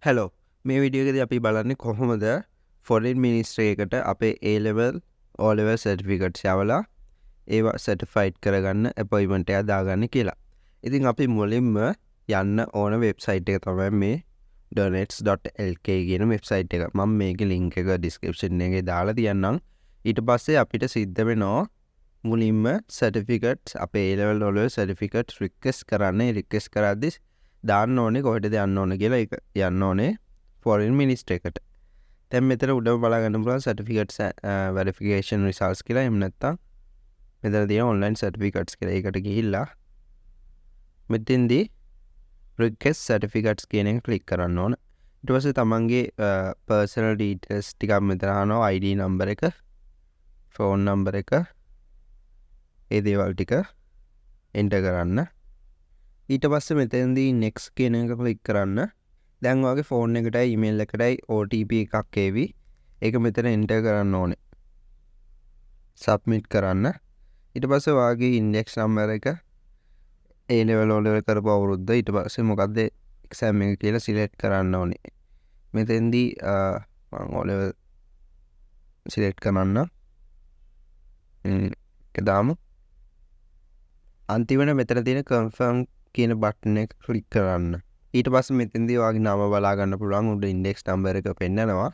Hello මේ විඩියෝකදී අපි බලන්නේ කොහොමද ෆොරින් මිනිස්ට්‍රි එකට අපේ A level O level සර්ටිෆිකේට්ස් යවලා ඒවා සර්ටිෆයිඩ් කරගන්න අපොයින්ට්මන්ට් එක දාගන්න කියලා. ඉතින් අපි මුලින්ම යන්න ඕන වෙබ්සයිට් එක තමයි මේ donets.lk කියන වෙබ්සයිට් එක. මම මේකේ link එක description එකේ දාලා තියන්නම්. ඊට පස්සේ අපිට සිද්ධ වෙනවා මුලින්ම සර්ටිෆිකේට්ස් අපේ A level O level certificates request කරන්නේ. රික්වෙස්ට් කරද්දි දාන්න ඕනේ කොහෙටද යන්න ඕනේ කියලා ඒක යන්න ඕනේ ෆොරින් මිනිස්ට්‍රි එකට. දැන් මෙතන උඩම බලා ගන්න පුළුවන් සර්ටිෆිකේට්ස් වෙරිෆිකේෂන් රිසල්ට්ස් කියලා. එහෙම නැත්නම් මෙතන තියෙන ඔන්ලයින් සර්ටිෆිකේට්ස් කියලා. ඒකට ගිහිල්ලා මෙතෙන්දී රික්වෙස්ට් සර්ටිෆිකේට්ස් කියන එක ක්ලික් කරන්න ඕන. ඊට පස්සේ තමන්ගේ පර්සනල් ඩීටේල්ස් ටිකක් මෙතන අහනවා. ID නම්බර එක, ෆෝන් නම්බර එක, ඒ දේවල් ටික එන්ටර් කරන්න. ඊට පස්සේ මෙතෙන්දී next කියන එක ක්ලික් කරන්න. දැන් ඔයාගේ ෆෝන් එකටයි ඊමේල් එකටයි OTP එකක් එවි. ඒක මෙතන එන්ටර් කරන්න ඕනේ. සබ්මිට් කරන්න. ඊට පස්සේ ඔයාගේ ඉන්ඩෙක්ස් නම්බර එක, A level O level කරපු අවුරුද්ද, ඊට පස්සේ මොකක්ද එක්සෑම් එක කියලා සිලෙක්ට් කරන්න ඕනේ. මෙතෙන්දී මම O level සිලෙක්ට් කරන්න. ඒක දාමු. අන්තිමට මෙතන තියෙන confirm කියන බටන් එක ක්ලික් කරන්න. ඊට පස්සේ මෙතෙන්දී ඔයාගේ නම බලා ගන්න පුළුවන්. උඩ ඉන්ඩෙක්ස් නම්බර එක පෙන්නනවා.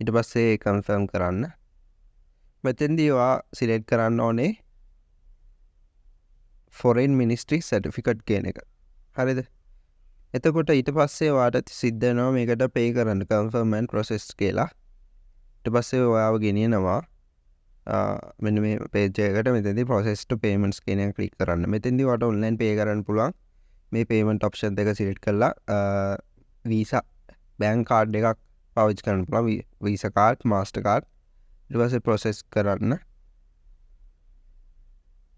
ඊට පස්සේ කන්ෆර්ම් කරන්න. මෙතෙන්දී ඔයා සිලෙක්ට් කරන්න ඕනේ ෆොරින් මිනිස්ට්‍රි සර්ටිෆිකේට් කියන එක. හරිද? එතකොට ඊට පස්සේ ඔයාට සිද්ධ වෙනවා මේකට පේ කරන්න කන්ෆර්ම් and process කියලා. ඊට පස්සේ ඔයාව ගෙනියනවා මෙන්න මේ page එකකට. මෙතෙන්දී process to payments කියන එක ක්ලික් කරන්න. මෙතෙන්දී ඔයාට online pay කරන්න පුළුවන්. මේ payment option දෙක select කරලා visa bank card එකක් පාවිච්චි කරන්න පුළුවන්. visa card, master card. ඊට පස්සේ process කරන්න.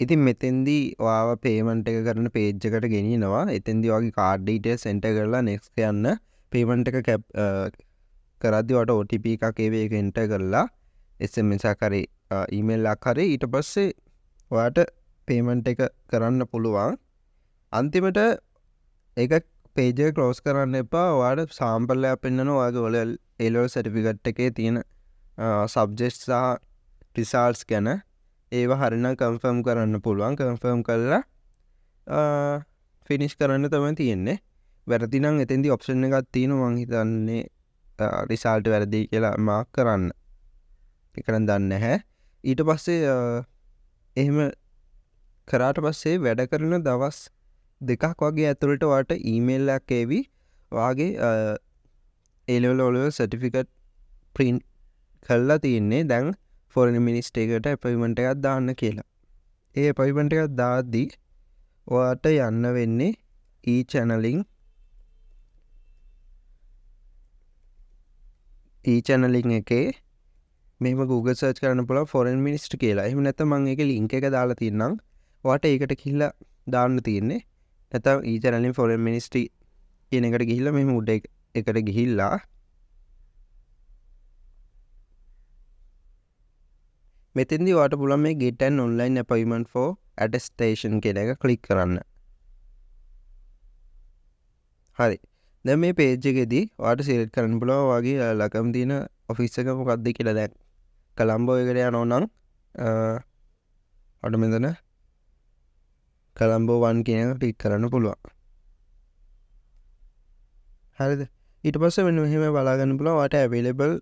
ඉතින් මෙතෙන්දී ඔයාව payment එක කරන page එකට ගෙනියනවා. එතෙන්දී ඔයාගේ card details enter කරලා next යන්න. payment එක කරද්දී ඔයාට OTP එකක් එවි. ඒක enter කරලා SMS එකක් හරි email එකක් හරි ඊට පස්සේ ඔයාට payment එක කරන්න පුළුවන්. අන්තිමට ඒක page එක close කරන්න එපා. ඔයාට sample එකක් පෙන්නනවා ඔයාගේ A level certificate එකේ තියෙන subjects සහ results ගැන. ඒවා හරිනම් confirm කරන්න පුළුවන්. confirm කරලා finish කරන්න තමයි තියෙන්නේ. වැරදි නම් එතෙන්දී option එකක් තියෙනවා. මම හිතන්නේ result වැරදි කියලා mark කරන්න. ඒක නම් දන්නේ නැහැ. ඊට පස්සේ එහෙම කරාට පස්සේ වැඩ කරන දවස් දෙකක් වගේ ඇතුළට ඔයාට ඊමේල් එකක් එවි. ඔයාගේ A level O level certificate print කරලා තියෙන්නේ දැන් foreign ministry එකට appointment එකක් දාන්න කියලා. ඒ appointment එකක් දාද්දී ඔයාට යන්න වෙන්නේ e-channeling එකේ මෙහෙම Google search කරන්න පුළුවන් foreign ministry කියලා. එහෙම නැත්නම් මම ඒකේ link එක දාලා තියෙන්නම්. ඔයාට ඒකට ගිහිල්ලා දාන්න තියෙන්නේ. නැත්නම් e-channeling foreign ministry කියන එකට ගිහිල්ලා මෙහෙම උඩ එකට ගිහිල්ලා මෙතෙන්දී ඔයාට පුළුවන් මේ get an online appointment for attestation කියන එක ක්ලික් කරන්න. හරි. දැන් මේ page එකේදී ඔයාට select කරන්න පුළුවන් ඔයාගේ ළඟම තියෙන office එක මොකක්ද කියලා. දැන් කොළඹ එකට යනවා නම් ඔයාට මෙතන කොළඹ 1 කියන එක ක්ලික් කරන්න පුළුවන්. හරිද? ඊට පස්සේ මෙන්න මෙහෙම බලා ගන්න පුළුවන් ඔයාට available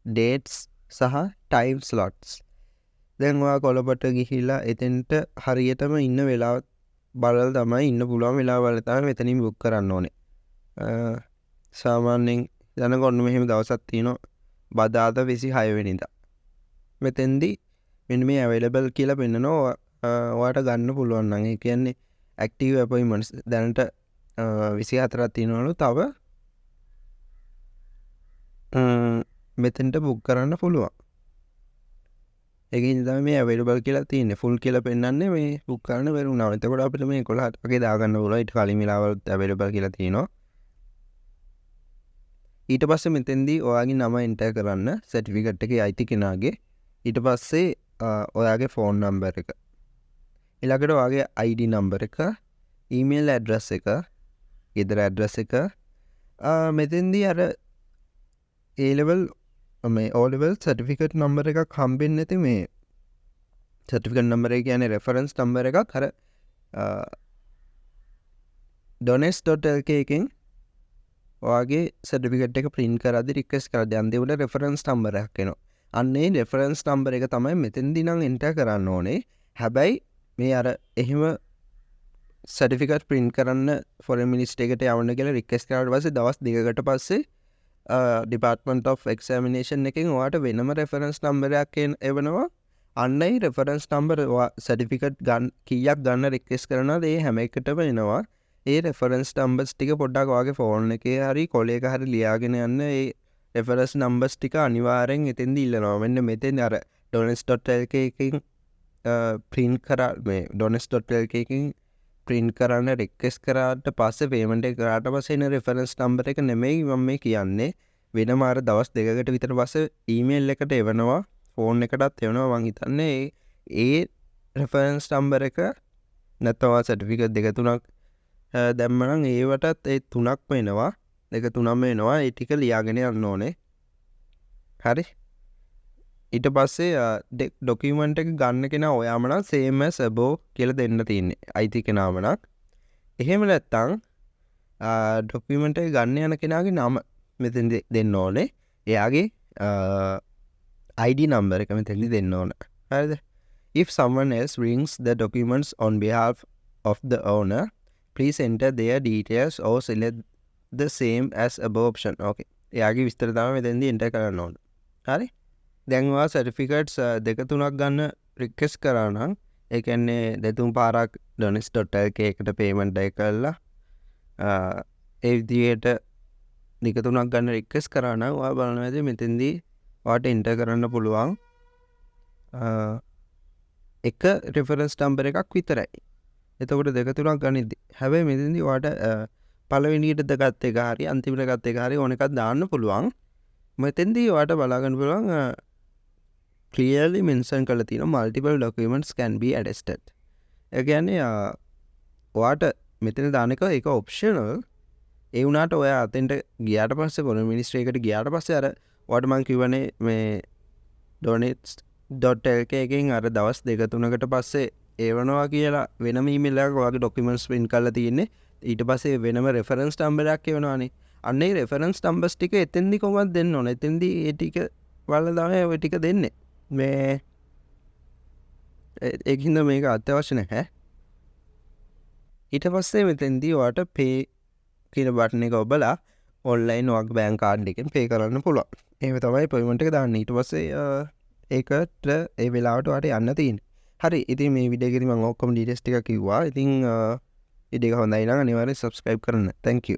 dates සහ time slots. දැන් ඔයා කොළඹට ගිහිල්ලා එතෙන්ට හරියටම ඉන්න වෙලාව බලලා තමයි ඉන්න පුළුවන් වෙලාව බලලා තමයි මෙතනින් book කරන්න ඕනේ. සාමාන්‍යයෙන් දැනගන්න මෙහෙම දවසක් තියෙනවා බදාදා 26 වෙනිදා. මෙතෙන්දී මෙන්න මේ available කියලා පෙන්නනවා. ඔයාට ගන්න පුළුවන් නම් ඒ කියන්නේ active appointments දැනට 24ක් තියෙනවලු. තව මෙතෙන්ට book කරන්න පුළුවන්. ඒකින් තමයි මේ available කියලා තියෙන්නේ. full කියලා පෙන්නන්නේ මේ book කරන්න බැරි වුණා. එතකොට අපිට මේ 11ට වගේ දාගන්න පුළුවන්. ඊට කලින් වෙලාවල් available කියලා තියෙනවා. ඊට පස්සේ මෙතෙන්දී ඔයාගේ නම enter කරන්න certificate එකේ අයිති කෙනාගේ. ඊට පස්සේ ඔයාගේ phone number එක. ඊළඟට ඔයාගේ ID number එක, email address එක, ගෙදර address එක, මෙතෙන්දී අර A-level මේ O-level සර්ටිෆිකට් නම්බර එකක් හම්බෙන්නේ නැති මේ සර්ටිෆිකට් නම්බර එක කියන්නේ රෙෆරන්ස් නම්බර එකක් අර donets.lk එකෙන් ඔයාගේ සර්ටිෆිකට් එක print කරද්දි රික්වෙස්ට් කරද්දි අන්තිම උඩ රෙෆරන්ස් නම්බර එකක් එනවා. අන්න ඒ රෙෆරන්ස් නම්බර එක තමයි මෙතෙන්දී නම් එන්ටර් කරන්න ඕනේ. හැබැයි මේ අර එහෙම සර්ටිෆිකට් print කරන්න ෆොරන් මිනිස්ට්‍රි එකට යවන්න කියලා රික්වෙස්ට් කරාට පස්සේ දවස් 2කට පස්සේ ඩිපාර්ට්මන්ට් ඔෆ් එක්සැමිනේෂන් එකෙන් ඔයාට වෙනම රෙෆරන්ස් නම්බර් එකක් එවනවා. අන්න ඒ රෙෆරන්ස් නම්බර් සර්ටිෆිකට් කීයක් ගන්න රික්වෙස්ට් කරනවාද ඒ හැම එකටම එනවා. ඒ රෙෆරන්ස් නම්බර්ස් ටික පොඩ්ඩක් ඔයාගේ ෆෝන් එකේ හරි කොලයක හරි ලියාගෙන යන්න. ඒ රෙෆරන්ස් නම්බර්ස් ටික අනිවාර්යෙන් එතෙන්දී ඉල්ලනවා. මෙන්න මෙතෙන් අර donets.lk එකකින් print කරා මේ donets.lk එකකින් print කරන්න රික්වෙස්ට් කරාට පස්සේ පේමන්ට් එක කරාට පස්සේ එන රෙෆරන්ස් නම්බර් එක නෙමෙයි මම මේ කියන්නේ. වෙනම අර දවස් 2කට විතර පස්සේ ඊමේල් එකට එවනවා. ෆෝන් එකටත් එවනවා. මං හිතන්නේ ඒ රෙෆරන්ස් නම්බර් එක නැත්නම් සර්ටිෆිකට් 2-3ක් දැම්මනම් ඒවටත් ඒ 3ක්ම එනවා. 2-3ම එනවා. ඒ ටික ලියාගෙන යන්න ඕනේ. හරි. ඊට පස්සේ ඩොකියුමන්ට් එක ගන්න කෙනා ඔයාම නම් same as above කියලා දෙන්න තියෙන්නේ. අයිති කෙනාම නම්. එහෙම නැත්නම් ඩොකියුමන්ට් එක ගන්න යන කෙනාගේ නම මෙතෙන් දෙන්න ඕනේ. එයාගේ ID number එක මෙතෙන්දි දෙන්න ඕන. හරිද? If someone else brings the documents on behalf of the owner, please enter their details or select the same as above option. Okay. එයාගේ විස්තර තමයි මෙතෙන්දි enter කරන්න ඕන. හරි? දැන් ඔයා සර්ටිෆිකට්ස් 2-3ක් ගන්න රික්වෙස්ට් කරා නම් ඒ කියන්නේ 2-3 පාරක් donets.lk එකට පේමන්ට් එක කරලා ඒ විදිහට 2-3ක් ගන්න රික්වෙස්ට් කරා නම් ඔයා බලනවා මෙතෙන්දී ඔයාට එන්ටර් කරන්න පුළුවන් එක රෙෆරන්ස් නම්බර් එකක් විතරයි. එතකොට 2-3ක් ගනිද්දි. හැබැයි මෙතෙන්දී ඔයාට පළවෙනියට ගත්ත එක හරි අන්තිමට ගත්ත එක හරි ඕන එකක් දාන්න පුළුවන්. මෙතෙන්දී ඔයාට බලා ගන්න පුළුවන් clearly mention කරලා තියෙනවා multiple documents can be attested. ඒ කියන්නේ ඔයාට මෙතන දාන එක ඒක optional. ඒ වුණාට ඔයා අතෙන්ට ගියාට පස්සේ ෆොරන් මිනිස්ට්‍රි එකට ගියාට පස්සේ අර ඔයාට මම කියවනේ මේ donets.lk එකෙන් අර දවස් 2-3කට පස්සේ එවනවා කියලා වෙනම ඊමේල් එකක් ඔයාගේ ડોකියුමන්ට්ස් print කරලා තියෙන්නේ. ඊට පස්සේ වෙනම රෙෆරන්ස් නම්බර් එකක් එවනවානේ. අන්න ඒ රෙෆරන්ස් නම්බර්ස් ටික එතෙන්දි කොහොමද දෙන්න ඕනේ? එතෙන්දි ඒ ටික වල තමයි ඔය ටික දෙන්නේ. මේ ඒකින්ද මේක අත්‍යවශ්‍ය නැහැ. ඊට පස්සේ මෙතෙන්දී ඔයාට pay කියන බටන් එක ඔබලා ඔන්ලයින් ඔයාගේ බැංක් කාඩ් එකෙන් pay කරන්න පුළුවන්. එහෙම තමයි පේමන්ට් එක දාන්නේ. ඊට පස්සේ ඒකට ඒ වෙලාවට ඔයාට යන්න තියෙන්නේ. හරි. ඉතින් මේ වීඩියෝ එකේදී මම ඔක්කොම ඩීටේල්ස් ටික කිව්වා. ඉතින් වීඩියෝ එක හොඳයි නම් අනිවාර්යෙන් subscribe කරන්න. Thank you.